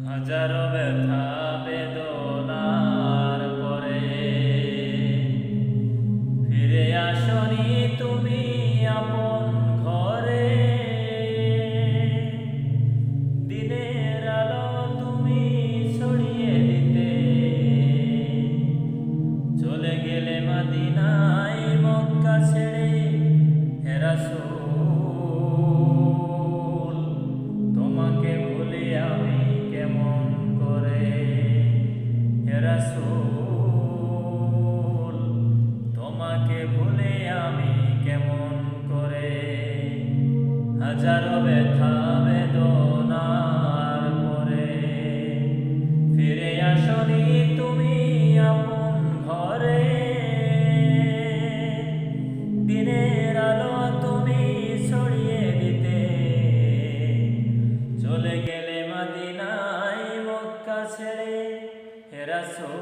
হাজারো ব্যথা বেদনার পরে ফিরে আসনি তুমি আপন ঘরে। দিনের আলো তুমি ছড়িয়ে দিতে চলে গেলে মদিনায় মক্কা ছেড়ে। হে রাসূল তোমাকে ভুলি আমি কেমন করে। হে রাসূল তোমাকে ভুলে আমি কেমন করে। হাজারো ব্যথা বেদনার পরে ফিরে আসনি তুমি আপন ঘরে। দিনের আলো তুমি ছড়িয়ে দিতে চলে গেলে মদিনায় মক্কা ছেড়ে। হে রাসূল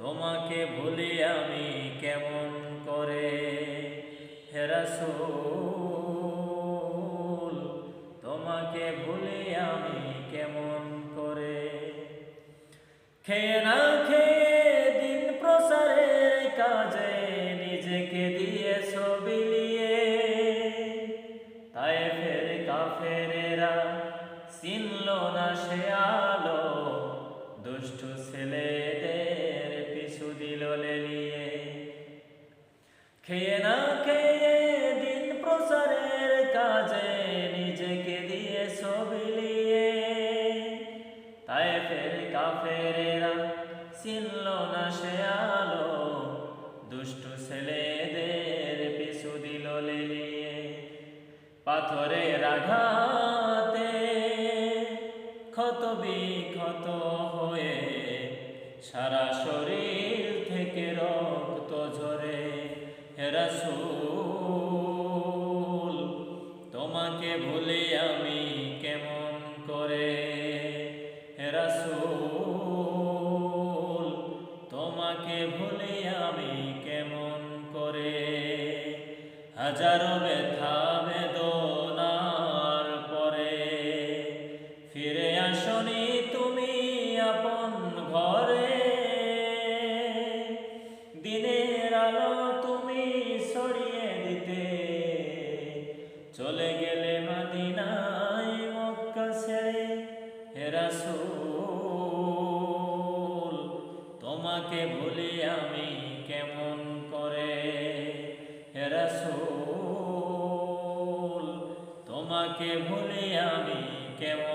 তোমাকে ভুলি আমি কেমন করে। হে রাসূল তোমাকে ভুলি আমি কেমন করে। খেয়ে না খেয়ে দিন প্রসারের কাজে নিজেকে দিয়েছ বিলিয়ে। তায়েফের কাফেরেরা চিনল না সে আলো, দুষ্টু ছেলেদের পিছু দিল লেলিয়ে। খেয়ে না খেয়ে দিন প্রসারের কাজে নিজেকে দিয়েছ বিলিয়ে। তায়েফের কাফেরেরা চিনল না সে আলো, দুষ্টু ছেলেদের পিছু দিল লেলিয়ে। পাথরের আঘাতে ক্ষত বিক্ষত হয়ে সারা শরীর থেকে রক্ত ঝরে। হে রাসূল তোমাকে ভুলি আমি কেমন করে। হে রাসূল তোমাকে ভুলি আমি কেমন করে। হাজারো ব্যথা বেদনার পরে ফিরে আসনি তুমি আপন ঘরে। দিনের আলো তুমি ছড়িয়ে দিতে চলে গেলে মদিনায় মক্কা ছেড়ে। হে রাসূল তোমাকে ভুলি আমি কেমন করে। হে রাসূল তোমাকে ভুলি আমি কেমন